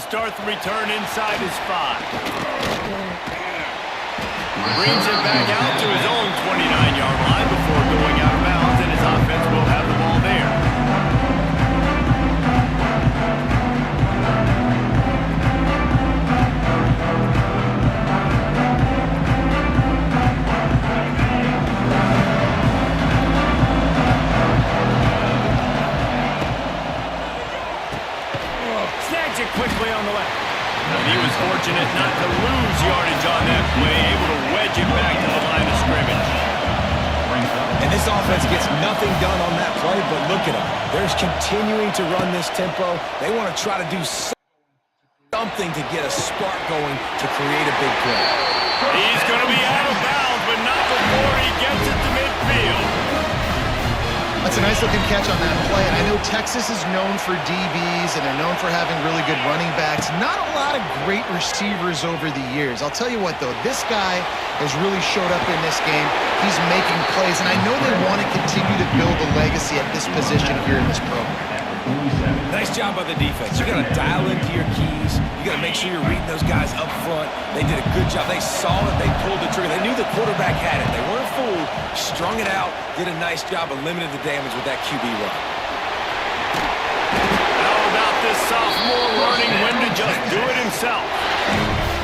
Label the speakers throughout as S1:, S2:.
S1: start the return inside his 5. Brings it back out to his own 29-yard line before going out of bounds, and his offense will have the ball there. Snags it quickly on the left. And he was fortunate not to lose yardage on that play, able to wedge it back to the line of scrimmage.
S2: And this offense gets nothing done on that play, but look at them. They're continuing to run this tempo. They want to try to do something to get a spark going to create a big play.
S1: He's going to be out of bounds, but not before he gets it to midfield.
S3: That's a nice-looking catch on that play, and I know Texas is known for DBs, and they're known for having really good running backs. Not a lot of great receivers over the years. I'll tell you what, though, this guy has really showed up in this game. He's making plays, and I know they want to continue to build a legacy at this position here in this program.
S2: Nice job by the defense. You got to dial into your keys. You got to make sure you're reading those guys up front. They did a good job. They saw it. They pulled the trigger. They knew the quarterback had it. They weren't fooled. Strung it out. Did a nice job of limiting the damage with that QB run.
S1: How about this sophomore learning when to just do it himself?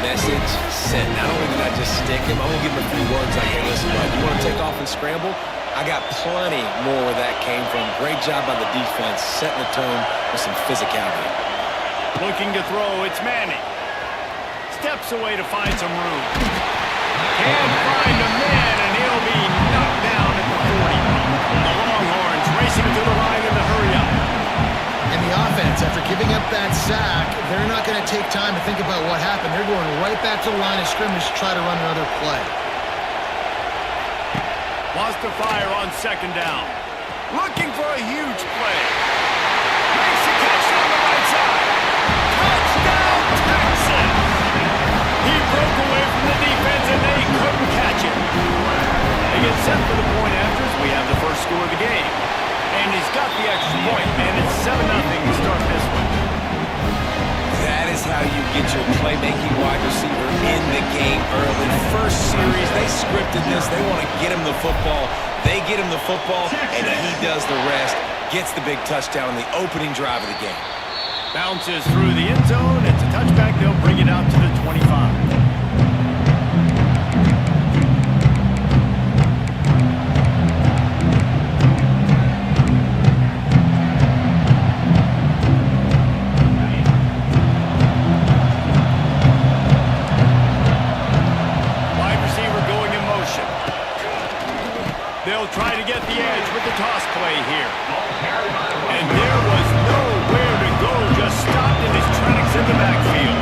S2: Message sent. Not only did I just stick him, I'm going to give him a few words like, hey, listen, bud, you want to take off and scramble? I got plenty more where that came from. Great job by the defense, setting the tone with some physicality.
S1: Looking to throw, it's Manning. Steps away to find some room. Can't find a man, and he'll be knocked down at the 40. The Longhorns racing to the line in the hurry-up.
S3: And the offense, after giving up that sack, they're not going to take time to think about what happened. They're going right back to the line of scrimmage to try to run another play.
S1: Wants to fire on second down. Looking for a huge play. Makes the catch on the right side. Touchdown, Texas! He broke away from the defense and they couldn't catch him. They get set for the point afters. We have the first score of the game. And he's got the extra point, and it's 7-0 to start this one.
S2: That is how you get your playmaking wide receiver in the game early. First series, they scripted this. They want to get him the football. They get him the football, and he does the rest. Gets the big touchdown on the opening drive of the game.
S1: Bounces through the end zone. It's a touchback. They'll bring it out to the 25. They'll try to get the edge with the toss play here. And there was nowhere to go, just stopped in his tracks in the backfield.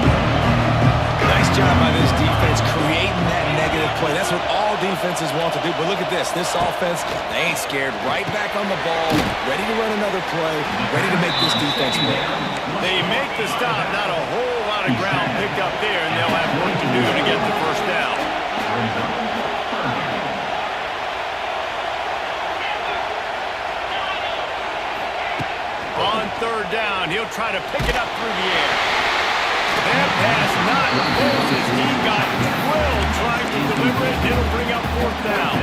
S2: Nice job by this defense creating that negative play. That's what all defenses want to do. But look at this. This offense, they ain't scared. Right back on the ball, ready to run another play, ready to make this defense play.
S1: They make the stop, not a whole lot of ground picked up there, and they'll have work to do to get the first down. On third down, he'll try to pick it up through the air. That pass not Moses. He got drilled trying to deliver it. It'll bring up fourth down.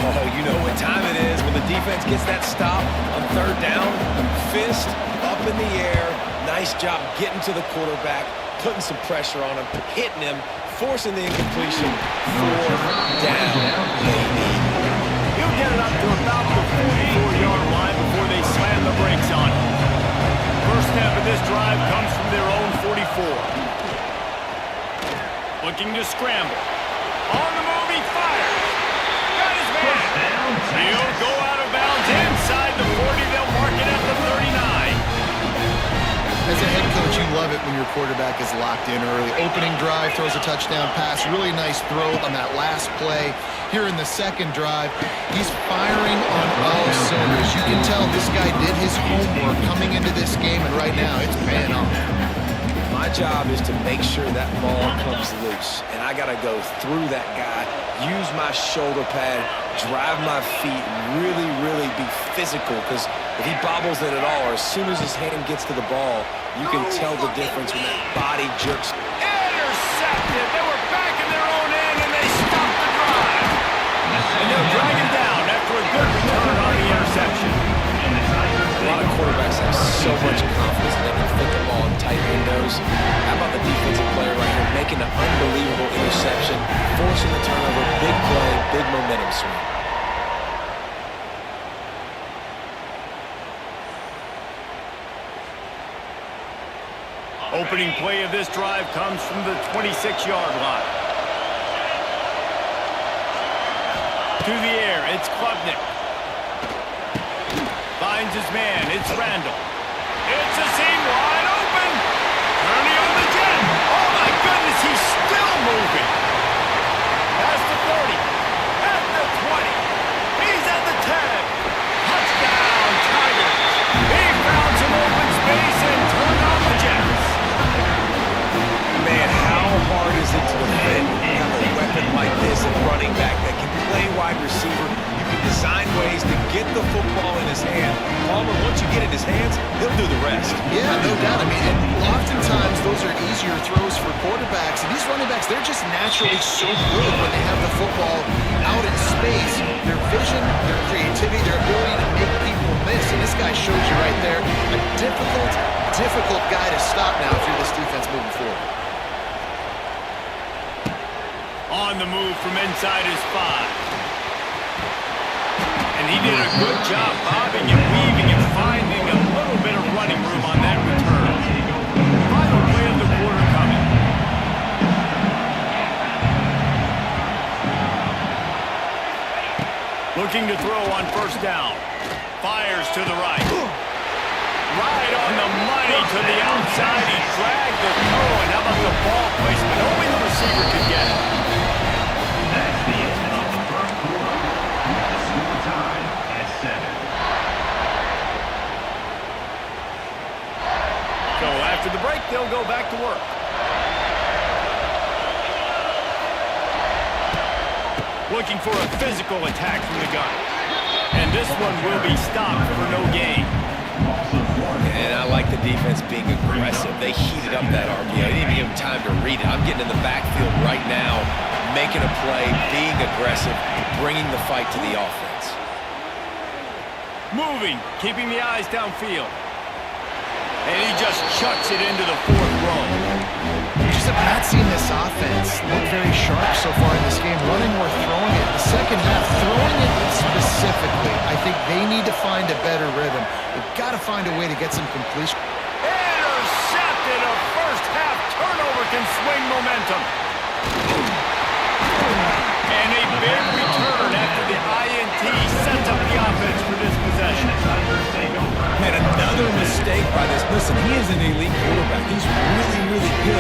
S2: Oh, you know what time it is when the defense gets that stop on third down. Fist up in the air. Nice job getting to the quarterback, putting some pressure on him, hitting him, forcing the incompletion. Fourth down, baby.
S1: He'll get it up to about the 44-yard line before they slam the brakes on him. First step of this drive comes from their own 44. Looking to scramble. On the move, he fires. Got his man. He'll go out of bounds inside the 40. They'll mark it at the 39.
S3: As a head coach, you love it when your quarterback is locked in early. Opening drive, throws a touchdown pass. Really nice throw on that last play. Here in the second drive, he's firing on all cylinders. You can tell this guy did his homework coming into this game, and right now it's paying off.
S2: My job is to make sure that ball comes loose, and I got to go through that guy, use my shoulder pad, drive my feet, really, really be physical, because if he bobbles it at all, or as soon as his hand gets to the ball, you can tell the difference when that body jerks.
S1: Intercepted. They were back in their own end, and they stopped the drive. And they'll drag him down after a good return on the interception.
S2: A lot of quarterbacks have so much confidence that they can fit the ball in tight windows. How about the defensive player right here making an unbelievable interception, forcing the turnover, big play, big momentum swing.
S1: Opening play of this drive comes from the 26-yard line. To the air, it's Klubnik. Finds his man, it's Randall. It's a seam wide open. Ernie on the jet. Oh my goodness, he's still moving. Past the 30, at the 20. He's at the 10. Touchdown, Tigers. He found some open space and turned on the Jets.
S2: Man, how hard is it to defend when you have a weapon like this, a running back that can play wide receiver? You can design ways to get the football in his hand. Palmer, once you get it in his hands, he'll do the rest.
S3: Yeah, no doubt. I mean, and oftentimes those are easier throws for quarterbacks. And these running backs, they're just naturally so good when they have the football out in space. Their vision, their creativity, their ability to make people miss. And this guy shows you right there a difficult guy to stop now if you're this defense moving forward.
S1: On the move from inside his 5. And he did a good job bobbing and weaving and finding a little bit of running room on that return. Final play of the quarter coming. Looking to throw on first down. Fires to the right. Right on the money to the outside. He dragged the throw, and how about the ball placement? Only the receiver could get it.
S4: That's the end of the first quarter. Score time at 7.
S1: So after the break, they'll go back to work. Looking for a physical attack from the gun. And this one will be stopped for no gain.
S2: And I like the defense being aggressive. They heated up that RPO. They didn't even give him time to read it. I'm getting in the backfield right now, making a play, being aggressive, bringing the fight to the offense.
S1: Moving, keeping the eyes downfield. And he just chucks it into the 4th row.
S3: Just have not seen this offense look very sharp so far in this game, running or throwing it. The second half, throwing it specifically, I think they need to find a better rhythm. They've got to find a way to get some completion.
S1: Intercepted. A first half turnover can swing momentum. And a big return after the INT sets up the offense for this possession.
S2: And another mistake by this. Listen, he is an elite quarterback. He's really, really good.